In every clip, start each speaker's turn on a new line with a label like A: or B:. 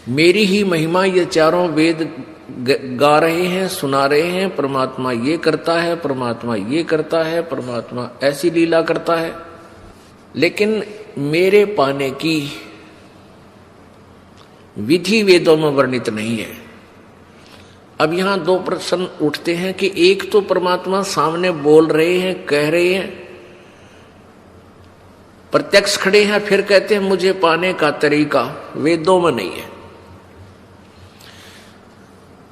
A: मेरी ही महिमा ये चारों वेद गा रहे हैं, सुना रहे हैं। परमात्मा ये करता है, परमात्मा ये करता है, परमात्मा ऐसी लीला करता है। लेकिन मेरे पाने की विधि वेदों में वर्णित नहीं है। अब यहां दो प्रश्न उठते हैं कि एक तो परमात्मा सामने बोल रहे हैं, कह रहे हैं, प्रत्यक्ष खड़े हैं, फिर कहते हैं मुझे पाने का तरीका वेदों में नहीं है।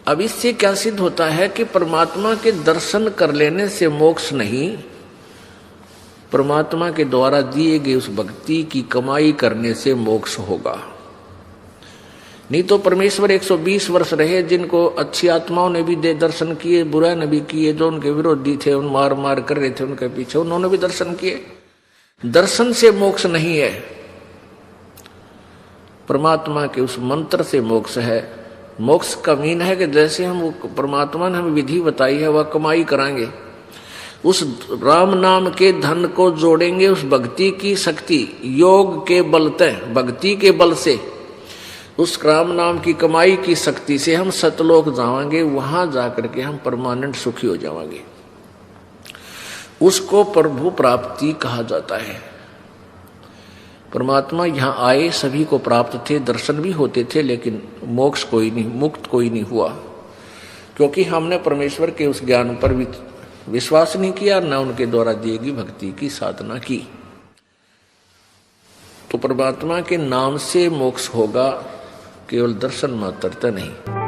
A: अब इससे क्या सिद्ध होता है कि परमात्मा के दर्शन कर लेने से मोक्ष नहीं, परमात्मा के द्वारा दिए गए उस भक्ति की कमाई करने से मोक्ष होगा। नहीं तो परमेश्वर 120 वर्ष रहे, जिनको अच्छी आत्माओं ने भी दे दर्शन किए, बुरा ने भी किए, जो उनके विरोधी थे उन मार मार कर रहे थे उनके पीछे, उन्होंने भी दर्शन किए। दर्शन से मोक्ष नहीं है, परमात्मा के उस मंत्र से मोक्ष है। मोक्ष का मीन है कि जैसे हम परमात्मा ने हमें विधि बताई है वह कमाई कराएंगे, उस राम नाम के धन को जोड़ेंगे उस भक्ति की शक्ति योग के बल तय, भक्ति के बल से उस राम नाम की कमाई की शक्ति से हम सतलोक जाएंगे, वहां जाकर के हम परमानेंट सुखी हो जाएंगे। उसको प्रभु प्राप्ति कहा जाता है। परमात्मा यहां आए, सभी को प्राप्त थे, दर्शन भी होते थे, लेकिन मोक्ष कोई नहीं, मुक्त कोई नहीं हुआ, क्योंकि हमने परमेश्वर के उस ज्ञान पर भी विश्वास नहीं किया, न उनके द्वारा दी गई भक्ति की साधना की। तो परमात्मा के नाम से मोक्ष होगा, केवल दर्शन मात्र नहीं।